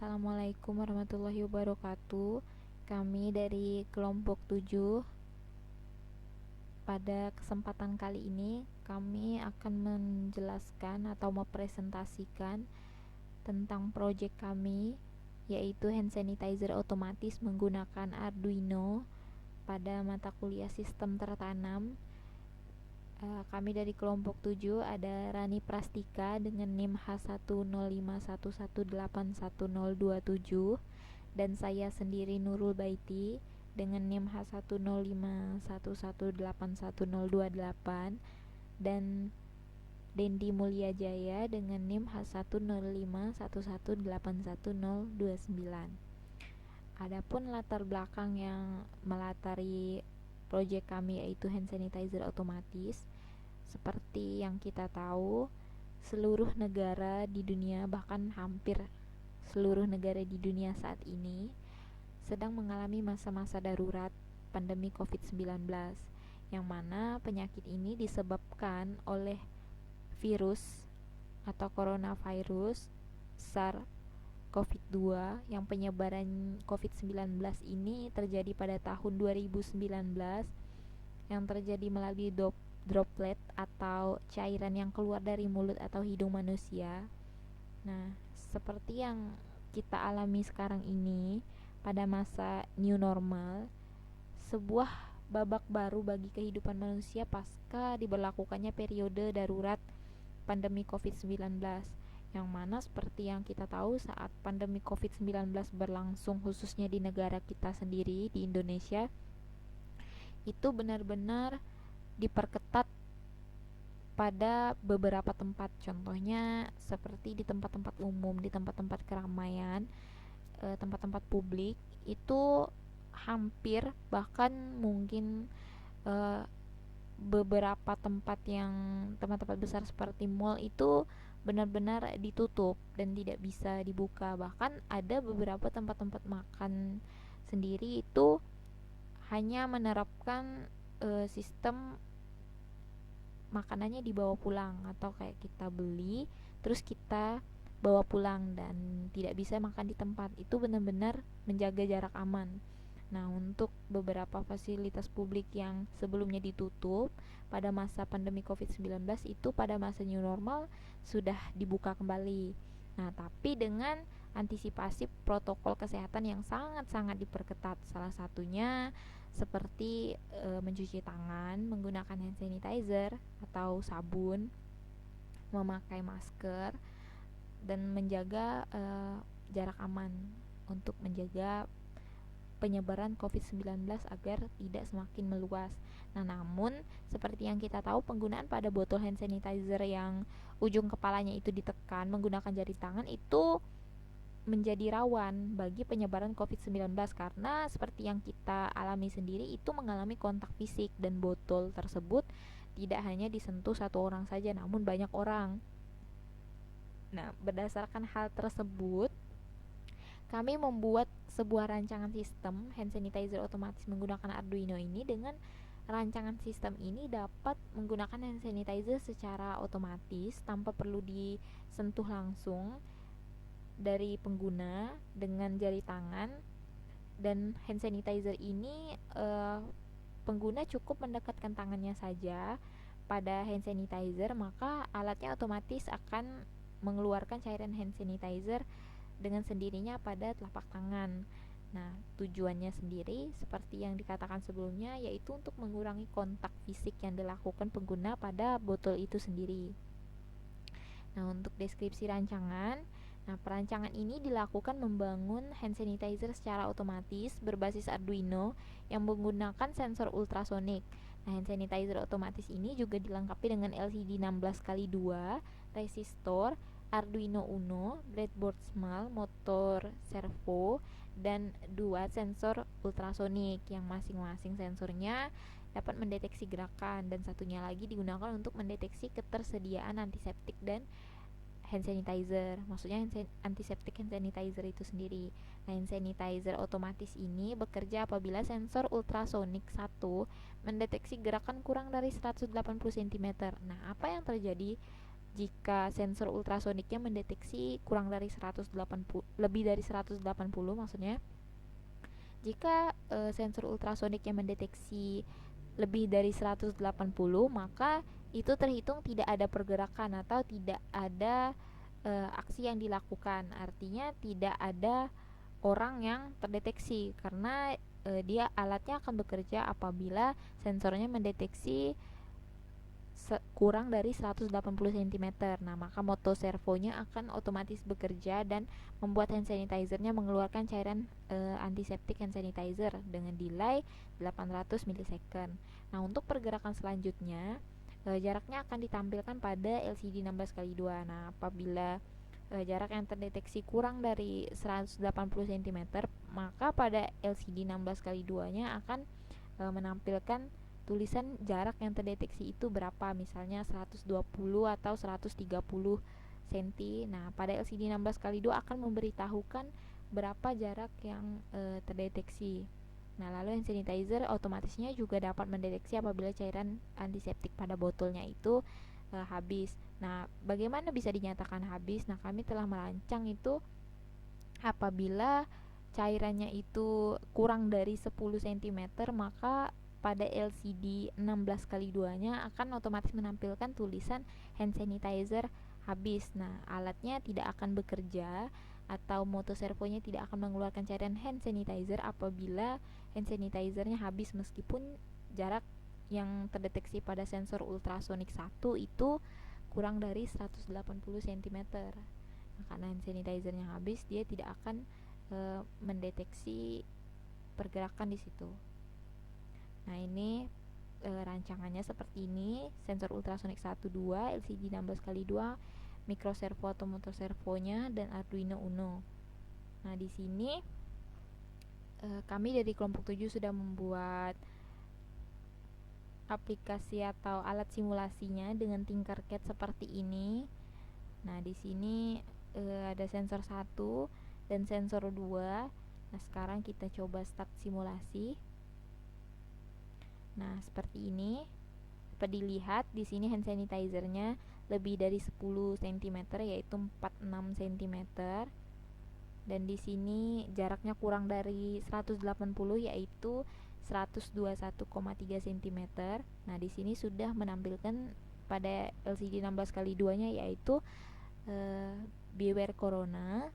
Assalamualaikum warahmatullahi wabarakatuh. Kami dari kelompok 7. Pada kesempatan kali ini kami akan menjelaskan atau mempresentasikan tentang proyek kami, yaitu hand sanitizer otomatis menggunakan Arduino pada mata kuliah sistem tertanam. Kami dari kelompok 7 ada Rani Prastika dengan NIM H105111811027 dan saya sendiri Nurul Baiti dengan NIM H105111811028 dan Dendi Mulyajaya dengan NIM H105111811029. Adapun latar belakang yang melatari proyek kami yaitu hand sanitizer otomatis. Seperti yang kita tahu, seluruh negara di dunia, bahkan hampir seluruh negara di dunia saat ini sedang mengalami masa-masa darurat pandemi COVID-19, yang mana penyakit ini disebabkan oleh virus atau coronavirus SARS-CoV-2 yang penyebaran COVID-19 ini terjadi pada tahun 2019 yang terjadi melalui droplet atau cairan yang keluar dari mulut atau hidung manusia. Nah, seperti yang kita alami sekarang ini pada masa new normal, sebuah babak baru bagi kehidupan manusia pasca diberlakukannya periode darurat pandemi COVID-19, yang mana seperti yang kita tahu saat pandemi COVID-19 berlangsung khususnya di negara kita sendiri, di Indonesia, itu benar-benar diperketat pada beberapa tempat. Contohnya seperti di tempat-tempat umum, di tempat-tempat keramaian, tempat-tempat publik, itu hampir bahkan mungkin beberapa tempat-tempat besar seperti mall itu benar-benar ditutup dan tidak bisa dibuka. Bahkan ada beberapa tempat-tempat makan sendiri itu hanya menerapkan sistem makanannya dibawa pulang, atau kayak kita beli terus kita bawa pulang dan tidak bisa makan di tempat. Itu benar-benar menjaga jarak aman. Nah, untuk beberapa fasilitas publik yang sebelumnya ditutup pada masa pandemi COVID-19 itu pada masa new normal sudah dibuka kembali. Nah, tapi dengan antisipasi protokol kesehatan yang sangat-sangat diperketat. Salah satunya seperti mencuci tangan menggunakan hand sanitizer atau sabun, memakai masker, dan menjaga jarak aman untuk menjaga penyebaran COVID-19 agar tidak semakin meluas. Nah, namun seperti yang kita tahu, penggunaan pada botol hand sanitizer yang ujung kepalanya itu ditekan menggunakan jari tangan itu menjadi rawan bagi penyebaran COVID-19 karena seperti yang kita alami sendiri itu mengalami kontak fisik, dan botol tersebut tidak hanya disentuh satu orang saja namun banyak orang. Nah, berdasarkan hal tersebut, kami membuat sebuah rancangan sistem hand sanitizer otomatis menggunakan Arduino ini. Dengan rancangan sistem ini dapat menggunakan hand sanitizer secara otomatis tanpa perlu disentuh langsung dari pengguna dengan jari tangan. Dan hand sanitizer ini pengguna cukup mendekatkan tangannya saja pada hand sanitizer, maka alatnya otomatis akan mengeluarkan cairan hand sanitizer dengan sendirinya pada telapak tangan. Nah, tujuannya sendiri seperti yang dikatakan sebelumnya, yaitu untuk mengurangi kontak fisik yang dilakukan pengguna pada botol itu sendiri. Nah, untuk deskripsi rancangan, perancangan ini dilakukan membangun hand sanitizer secara otomatis berbasis Arduino yang menggunakan sensor ultrasonik. Nah, hand sanitizer otomatis ini juga dilengkapi dengan LCD 16x2, resistor, Arduino Uno, breadboard small, motor servo, dan 2 sensor ultrasonik yang masing-masing sensornya dapat mendeteksi gerakan, dan satunya lagi digunakan untuk mendeteksi ketersediaan antiseptik dan hand sanitizer. Maksudnya antiseptik hand sanitizer itu sendiri. Nah, hand sanitizer otomatis ini bekerja apabila sensor ultrasonik 1 mendeteksi gerakan kurang dari 180 cm. Nah, apa yang terjadi jika sensor ultrasoniknya mendeteksi lebih dari 180 maksudnya. Jika sensor ultrasoniknya mendeteksi lebih dari 180, maka itu terhitung tidak ada pergerakan atau tidak ada aksi yang dilakukan. Artinya tidak ada orang yang terdeteksi, karena alatnya akan bekerja apabila sensornya mendeteksi kurang dari 180 cm. Nah, maka motoservonya akan otomatis bekerja dan membuat hand sanitizernya mengeluarkan cairan antiseptik hand sanitizer dengan delay 800 milisecond. Nah, untuk pergerakan selanjutnya jaraknya akan ditampilkan pada LCD 16x2. Nah, apabila jarak yang terdeteksi kurang dari 180 cm, maka pada LCD 16x2 nya akan menampilkan tulisan jarak yang terdeteksi itu berapa, misalnya 120 atau 130 cm. Nah, pada LCD 16x2 akan memberitahukan berapa jarak yang terdeteksi. Nah, lalu hand sanitizer otomatisnya juga dapat mendeteksi apabila cairan antiseptik pada botolnya itu habis. Nah, bagaimana bisa dinyatakan habis? Nah, kami telah merancang itu apabila cairannya itu kurang dari 10 cm, maka pada LCD 16x2 nya akan otomatis menampilkan tulisan hand sanitizer habis. Nah, alatnya tidak akan bekerja atau motoservonya tidak akan mengeluarkan cairan hand sanitizer apabila hand sanitizernya habis, meskipun jarak yang terdeteksi pada sensor ultrasonik 1 itu kurang dari 180 cm. Nah, karena hand sanitizernya habis, dia tidak akan mendeteksi pergerakan di situ. Nah, ini rancangannya seperti ini: sensor ultrasonik 1, 2, LCD 16x2, microservo atau motoservonya, dan Arduino Uno. Nah, di sini kami dari kelompok 7 sudah membuat aplikasi atau alat simulasinya dengan Tinkercad seperti ini. Nah, di sini ada sensor 1 dan sensor 2. Nah, sekarang kita coba start simulasi. Nah, seperti ini. Dapat dilihat di sini hand sanitizernya lebih dari 10 cm, yaitu 46 cm. Dan di sini jaraknya kurang dari 180, yaitu 121,3 cm. Nah, di sini sudah menampilkan pada LCD 16x2 nya yaitu beware corona,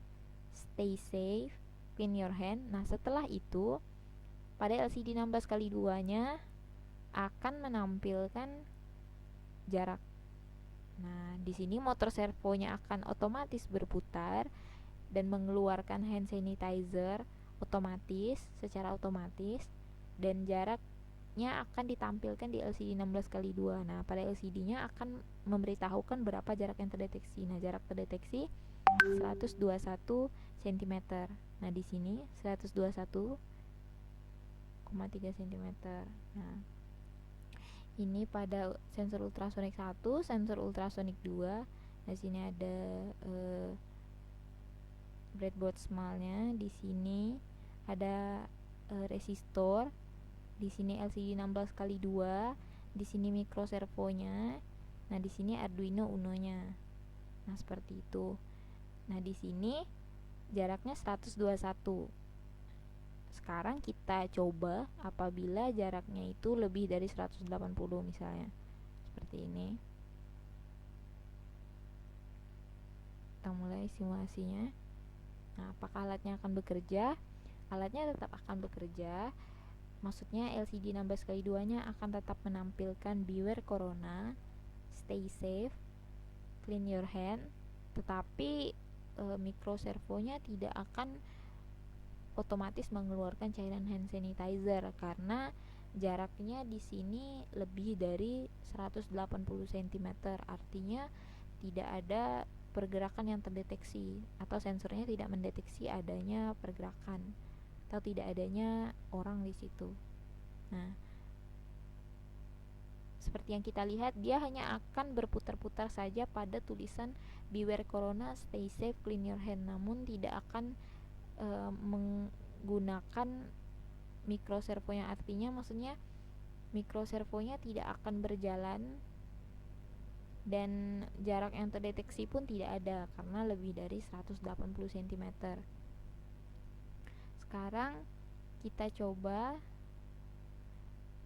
stay safe, clean your hand. Nah, setelah itu pada LCD 16x2 nya akan menampilkan jarak. Nah, di sini motor servonya akan otomatis berputar dan mengeluarkan hand sanitizer secara otomatis, dan jaraknya akan ditampilkan di LCD 16x2. Nah, pada LCD-nya akan memberitahukan berapa jarak yang terdeteksi. Nah, jarak terdeteksi 121 cm. Nah, di sini 121,3 cm. Nah, ini pada sensor ultrasonik 1, sensor ultrasonik 2. Nah, di sini ada breadboard small-nya. Di sini ada resistor. Di sini LCD 16x2. Di sini microservonya. Nah, di sini Arduino Uno-nya. Nah, seperti itu. Nah, di sini jaraknya 121. Sekarang kita coba apabila jaraknya itu lebih dari 180 misalnya. Seperti ini. Kita mulai simulasinya. Nah, apakah alatnya akan bekerja? Alatnya tetap akan bekerja. Maksudnya LCD 16x2 nya akan tetap menampilkan beware corona, stay safe, clean your hand, tetapi microservonya tidak akan otomatis mengeluarkan cairan hand sanitizer karena jaraknya di sini lebih dari 180 cm. Artinya tidak ada pergerakan yang terdeteksi atau sensornya tidak mendeteksi adanya pergerakan atau tidak adanya orang di situ. Nah, seperti yang kita lihat, dia hanya akan berputar-putar saja pada tulisan beware corona, stay safe, clean your hand, namun tidak akan menggunakan microservonya. Artinya maksudnya microservonya tidak akan berjalan dan jarak yang terdeteksi pun tidak ada karena lebih dari 180 cm. Sekarang kita coba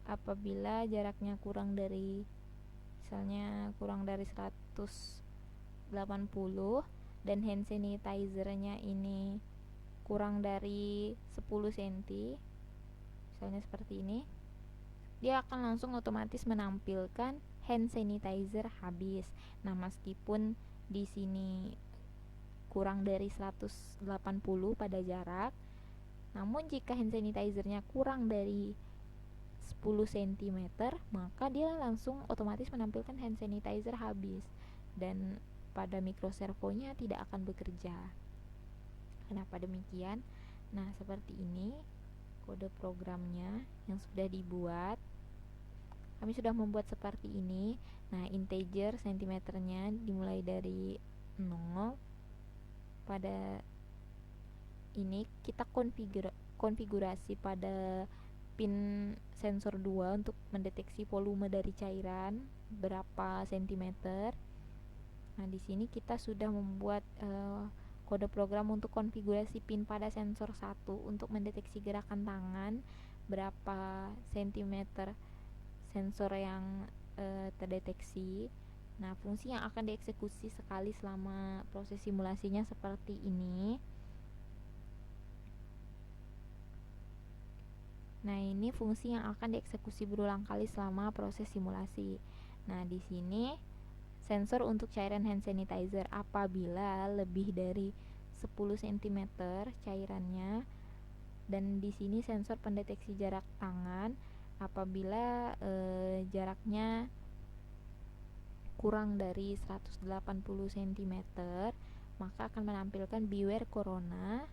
apabila jaraknya kurang dari, misalnya kurang dari 180 dan hand sanitizer-nya ini kurang dari 10 cm, misalnya seperti ini, dia akan langsung otomatis menampilkan hand sanitizer habis. Nah, meskipun di sini kurang dari 180 pada jarak, namun jika hand sanitizer-nya kurang dari 10 cm, maka dia langsung otomatis menampilkan hand sanitizer habis dan pada microservonya tidak akan bekerja. Kenapa demikian? Nah, seperti ini kode programnya yang sudah dibuat. Kami sudah membuat seperti ini. Nah, integer sentimeternya dimulai dari 0. Pada ini kita konfigurasi pada pin sensor 2 untuk mendeteksi volume dari cairan berapa sentimeter. Nah, di sini kita sudah membuat kode program untuk konfigurasi pin pada sensor 1 untuk mendeteksi gerakan tangan berapa sentimeter sensor yang terdeteksi. Nah, fungsi yang akan dieksekusi sekali selama proses simulasinya seperti ini. Nah, ini fungsi yang akan dieksekusi berulang kali selama proses simulasi. Nah, di sini sensor untuk cairan hand sanitizer apabila lebih dari 10 cm cairannya, dan di sini sensor pendeteksi jarak tangan apabila jaraknya kurang dari 180 cm, maka akan menampilkan beware corona,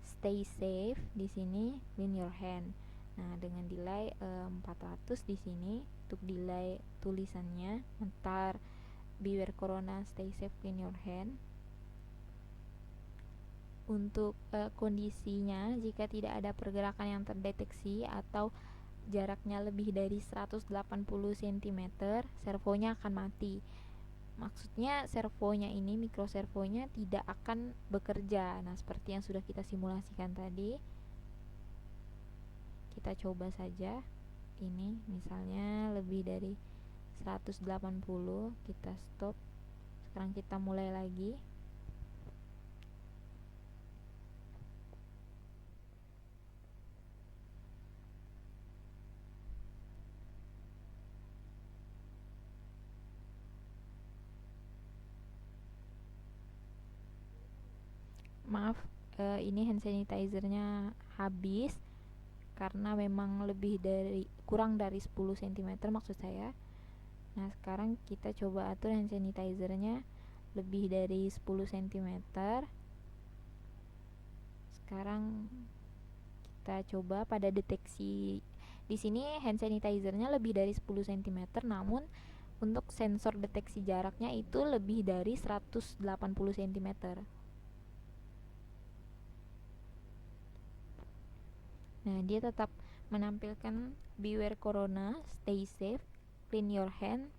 stay safe, di sini clean your hand. Nah, dengan delay 400 di sini untuk delay tulisannya, ntar beware corona, stay safe, clean your hand. Untuk kondisinya, jika tidak ada pergerakan yang terdeteksi atau jaraknya lebih dari 180 cm, servonya akan mati. Maksudnya servonya ini, microservonya tidak akan bekerja. Nah, seperti yang sudah kita simulasikan tadi. Kita coba saja. Ini misalnya lebih dari 180, kita stop. Sekarang kita mulai lagi. Maaf, ini hand sanitizernya habis karena memang kurang dari 10 cm maksud saya. Nah, sekarang kita coba atur hand sanitizernya lebih dari 10 cm. Sekarang kita coba pada deteksi. Di sini hand sanitizernya lebih dari 10 cm, namun untuk sensor deteksi jaraknya itu lebih dari 180 cm. Nah, dia tetap menampilkan beware corona, stay safe, clean your hand.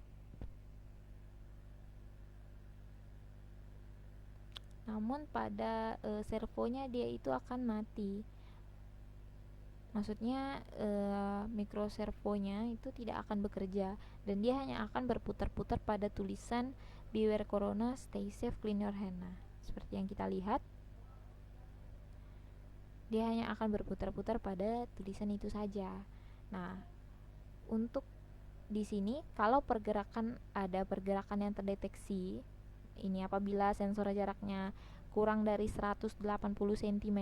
Namun pada servonya dia itu akan mati. Maksudnya microservonya itu tidak akan bekerja dan dia hanya akan berputar-putar pada tulisan beware corona, stay safe, clean your hand. Nah, seperti yang kita lihat, dia hanya akan berputar-putar pada tulisan itu saja. Nah, untuk di sini kalau ada pergerakan yang terdeteksi, ini apabila sensor jaraknya kurang dari 180 cm,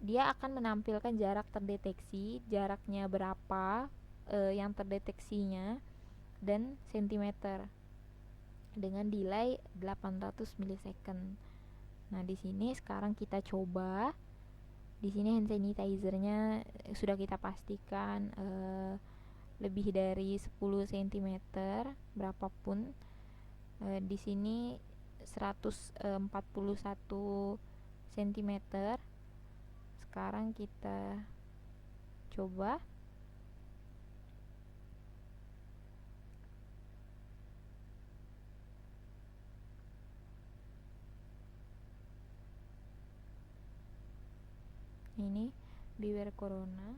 dia akan menampilkan jarak terdeteksi, jaraknya berapa yang terdeteksinya, dan centimeter dengan delay 800 milisecond. Nah, di sini sekarang kita coba. Di sini hand sanitizernya sudah kita pastikan lebih dari 10 cm berapapun. Di sini 141 cm. Sekarang kita coba. Ini beware corona.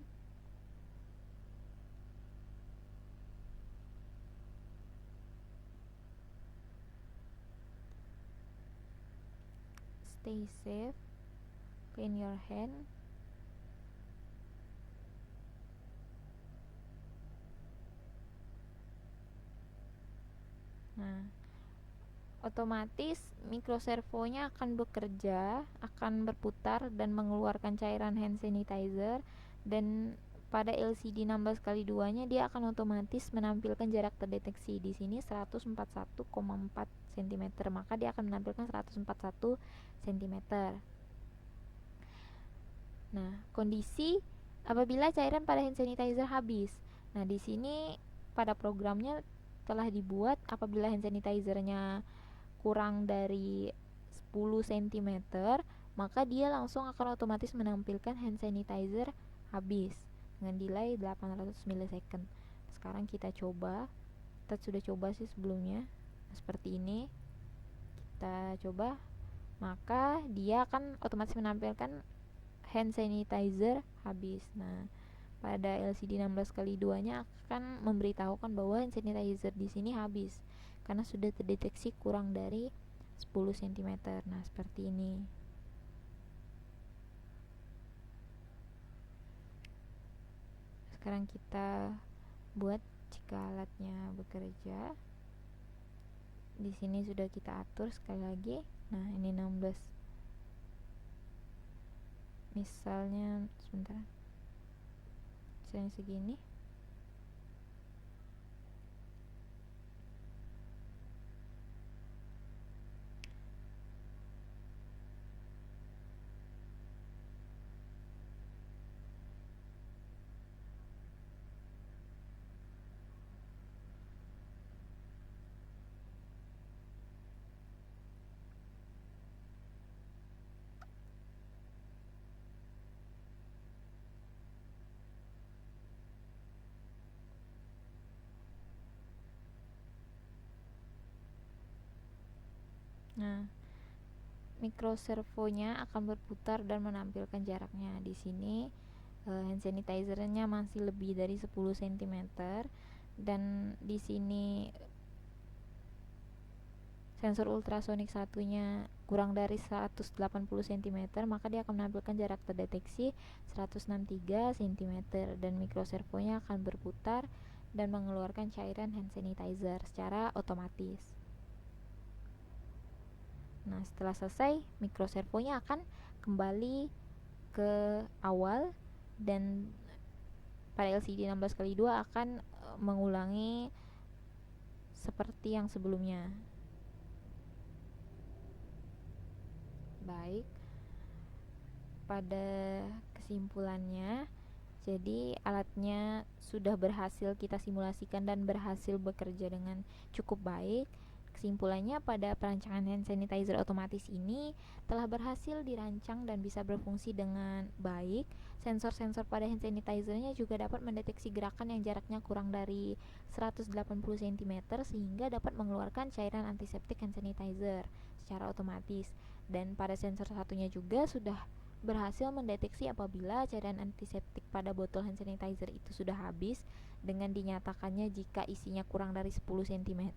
Stay safe, clean your hand. Nah, otomatis mikroservonya akan bekerja, akan berputar dan mengeluarkan cairan hand sanitizer, dan pada LCD 16x2 nya dia akan otomatis menampilkan jarak terdeteksi di sini 141,4 cm, maka dia akan menampilkan 141 cm. Nah, kondisi apabila cairan pada hand sanitizer habis. Nah, di sini pada programnya telah dibuat apabila hand sanitizernya kurang dari 10 cm, maka dia langsung akan otomatis menampilkan hand sanitizer habis dengan delay 800 millisecond. Sekarang kita coba. Kita sudah coba sih sebelumnya. Seperti ini. Kita coba, maka dia akan otomatis menampilkan hand sanitizer habis. Nah, pada LCD 16x2 nya akan memberitahukan bahwa hand sanitizer di sini habis karena sudah terdeteksi kurang dari 10 cm. Nah, seperti ini. Sekarang kita buat jika alatnya bekerja. Di sini sudah kita atur sekali lagi. Nah, ini 16. Misalnya sebentar. Misalnya segini. Nah, mikroservonya akan berputar dan menampilkan jaraknya. Di sini hand sanitizernya masih lebih dari 10 cm, dan di sini sensor ultrasonik satunya kurang dari 180 cm, maka dia akan menampilkan jarak terdeteksi 163 cm, dan mikroservonya akan berputar dan mengeluarkan cairan hand sanitizer secara otomatis. Nah, setelah selesai, mikroservonya akan kembali ke awal, dan pada LCD 16x2 akan mengulangi seperti yang sebelumnya. Baik, pada kesimpulannya, jadi alatnya sudah berhasil kita simulasikan dan berhasil bekerja dengan cukup baik. Kesimpulannya, pada perancangan hand sanitizer otomatis ini telah berhasil dirancang dan bisa berfungsi dengan baik. Sensor-sensor pada hand sanitizernya juga dapat mendeteksi gerakan yang jaraknya kurang dari 180 cm sehingga dapat mengeluarkan cairan antiseptik hand sanitizer secara otomatis. Dan pada sensor satunya juga sudah berhasil mendeteksi apabila cairan antiseptik pada botol hand sanitizer itu sudah habis, dengan dinyatakannya jika isinya kurang dari 10 cm,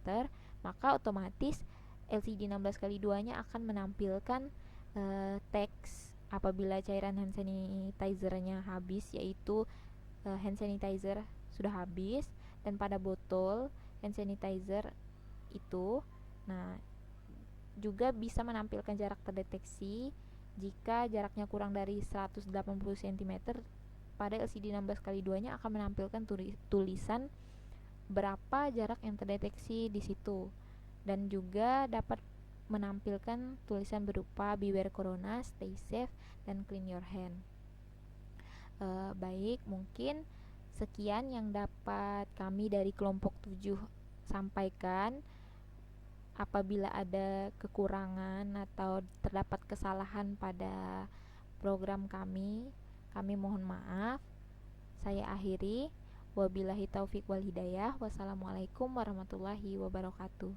maka otomatis LCD 16x2 nya akan menampilkan teks apabila cairan hand sanitizer-nya habis, yaitu hand sanitizer sudah habis, dan pada botol hand sanitizer itu juga bisa menampilkan jarak terdeteksi jika jaraknya kurang dari 180 cm. Pada LCD 16x2 nya akan menampilkan tulisan berapa jarak yang terdeteksi di situ, dan juga dapat menampilkan tulisan berupa beware corona, stay safe, dan clean your hand. Baik, mungkin sekian yang dapat kami dari kelompok 7 sampaikan. Apabila ada kekurangan atau terdapat kesalahan pada program kami mohon maaf. Saya akhiri. Wabillahi taufik wal hidayah. Wassalamualaikum warahmatullahi wabarakatuh.